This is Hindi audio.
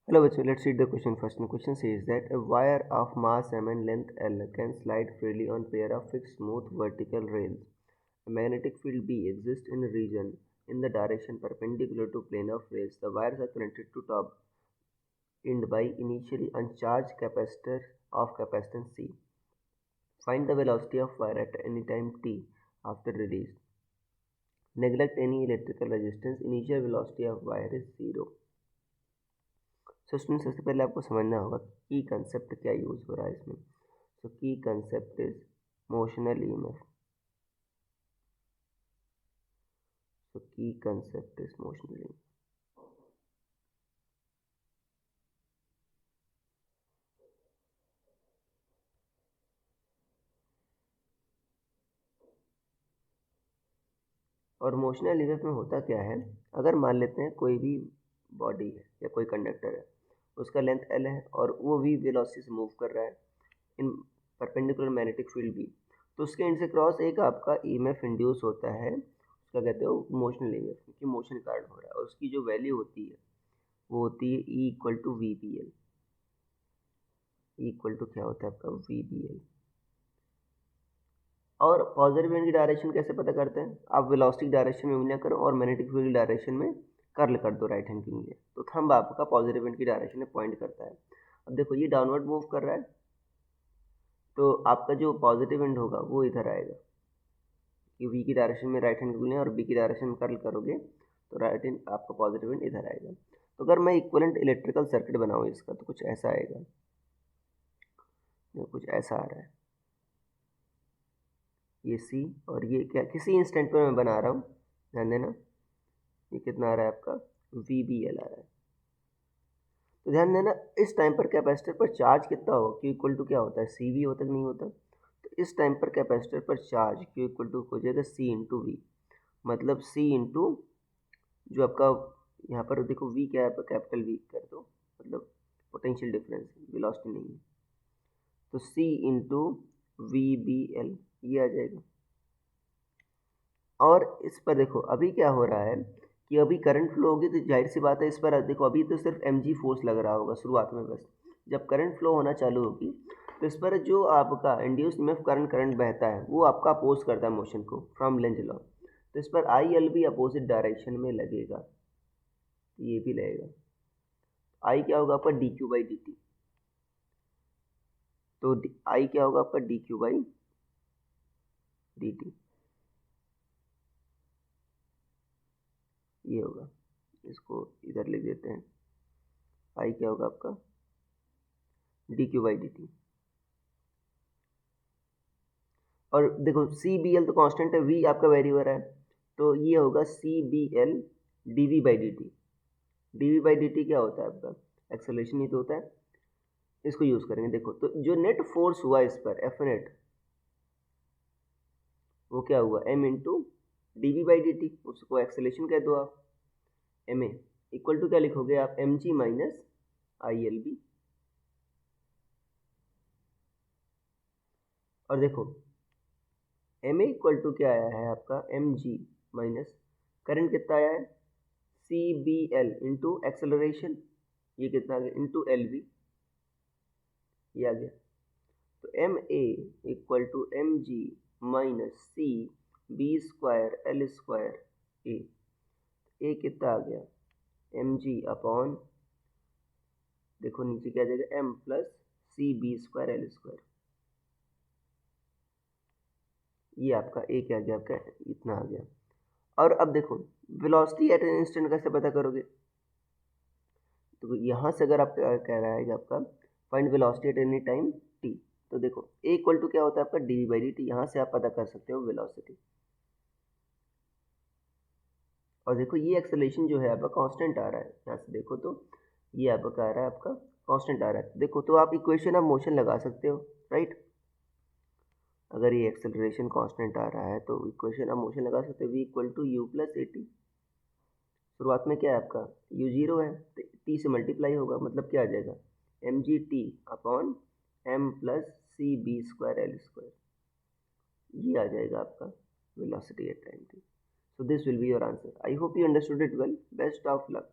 Hello, bachcho. Let's read the question first. The question says that a wire of mass m and length L can slide freely on pair of fixed smooth vertical rails. A magnetic field B exists in a region in the direction perpendicular to plane of rails. The wires are connected to top end by initially uncharged capacitor of capacitance C. Find the velocity of wire at any time t after release. Neglect any electrical resistance. Initial velocity of wire is 0. So student सबसे पहले आपको समझना होगा की कंसेप्ट क्या यूज हो रहा है इसमें. सो की कंसेप्ट इज मोशनल ईएमएफ. सो की कंसेप्ट इज मोशनल ईएमएफ. और मोशनल ईएमएफ में होता क्या है, अगर मान लेते हैं कोई भी बॉडी है या कोई कंडक्टर है, उसका लेंथ एल है और वो वी वेलोसिटी से मूव कर रहा है इन परपेंडिकुलर मैग्नेटिक फील्ड भी, तो उसके एंड से क्रॉस एक आपका ईएमएफ इंड्यूस होता है. उसका कहते हो मोशनल ईएमएफ, क्योंकि मोशन कारण हो रहा है और उसकी जो वैल्यू होती है वो होती है E equal to V B L. E equal to क्या होता है आपका वी बी एल. और पॉजिटिव एंड की डायरेक्शन कैसे पता करते हैं, आप वेलोसिटी डायरेक्शन में उंगलियां करो और मैग्नेटिक फील्ड डायरेक्शन में कर्ल कर दो राइट हैंड की उंगलियां, तो थंब आपका पॉजिटिव एंड की डायरेक्शन में पॉइंट करता है. अब देखो ये डाउनवर्ड मूव कर रहा है, तो आपका जो पॉजिटिव एंड होगा वो इधर आएगा कि वी की डायरेक्शन में राइट हैंड की उंगलियां और बी की डायरेक्शन में कर्ल करोगे तो राइट हैंड आपका पॉजिटिव एंड इधर आएगा. तो अगर मैं इक्वलेंट इलेक्ट्रिकल सर्किट बनाऊँ इसका तो कुछ ऐसा आएगा, कुछ ऐसा आ रहा है, ये सी और ये क्या किसी इंस्टेंट पर मैं बना रहा हूँ, ध्यान देना. ये कितना आ रहा है आपका वी बी एल आ रहा है. तो ध्यान देना इस टाइम पर कैपेसिटर पर चार्ज कितना होगा, क्यू इक्वल टू क्या होता है सी वी होता कि नहीं होता. तो इस टाइम पर कैपेसिटर पर चार्ज क्यू इक्वल टू हो जाएगा सी इंटू वी, मतलब सी इंटू जो आपका यहाँ पर देखो वी क्या है आपका कैपिटल वी कर दो, मतलब पोटेंशियल डिफरेंस, वेलोसिटी नहीं है, तो सी इंटू वी बी एल ये आ जाएगा. और इस पर देखो अभी क्या हो रहा है कि अभी करंट फ्लो होगी तो जाहिर सी बात है इस पर देखो अभी तो सिर्फ एम जी फोर्स लग रहा होगा शुरुआत में बस. जब करंट फ्लो होना चालू होगी तो इस पर जो आपका इंड्यूस्ड ईएमएफ करंट बहता है वो आपका अपोज करता है मोशन को फ्रॉम लेंज लॉ, तो इस पर आई एल भी अपोजिट डायरेक्शन में लगेगा, ये भी लगेगा. आई क्या होगा आपका D Q by D T. तो आई क्या होगा आपका D Q by D T, ये होगा. इसको इधर लिख देते हैं, आई क्या होगा आपका D Q by D T. और देखो सी बी एल तो कांस्टेंट है, वी आपका वेरी हो रहा है, तो ये होगा C B L D V by D T. D V by D T क्या होता है आपका एक्सेलरेशन ही तो होता है. इसको यूज करेंगे. देखो तो जो नेट फोर्स हुआ इस पर एफ नेट वो क्या हुआ M into D V by D T, उसको एक्सेलरेशन कह दो आप. एम ए इक्वल टू क्या लिखोगे आप M G minus I L B. और देखो एम ए इक्वल टू क्या आया है आपका एम जी माइनस करंट कितना आया है C B L into acceleration, ये कितना आ गया इंटू एल बी, ये आ गया. तो M A equal to M G minus C B square L square A. A कितना आ गया एम जी अपॉन देखो नीचे क्या आ जाएगा M plus C B square L square. ये आपका ए क्या आ गया आपका इतना आ गया. और अब देखो वेलोसिटी एट एन इंस्टेंट कैसे पता करोगे, तो यहाँ से अगर आप कह रहा है कि आपका find velocity at any time T, तो देखो ए इक्वल टू क्या होता है आपका D V by D T, यहाँ से आप पता कर सकते हो वेलोसिटी. और देखो ये एक्सेलरेशन जो है आपका कांस्टेंट आ रहा है, यहाँ से देखो तो ये आपका आ रहा है आपका कांस्टेंट आ रहा है. देखो तो आप इक्वेशन ऑफ मोशन लगा सकते हो राइट. अगर ये एक्सेलरेशन कांस्टेंट आ रहा है तो इक्वेशन ऑफ मोशन लगा सकते हो V equal to U plus A T. शुरुआत में क्या है आपका यू जीरो है तो टी से मल्टीप्लाई होगा, मतलब क्या आ जाएगा M G T upon M plus C B square L square, ये आ जाएगा आपका velocity at time T. So this will be your answer. I hope you understood it well. Best of luck.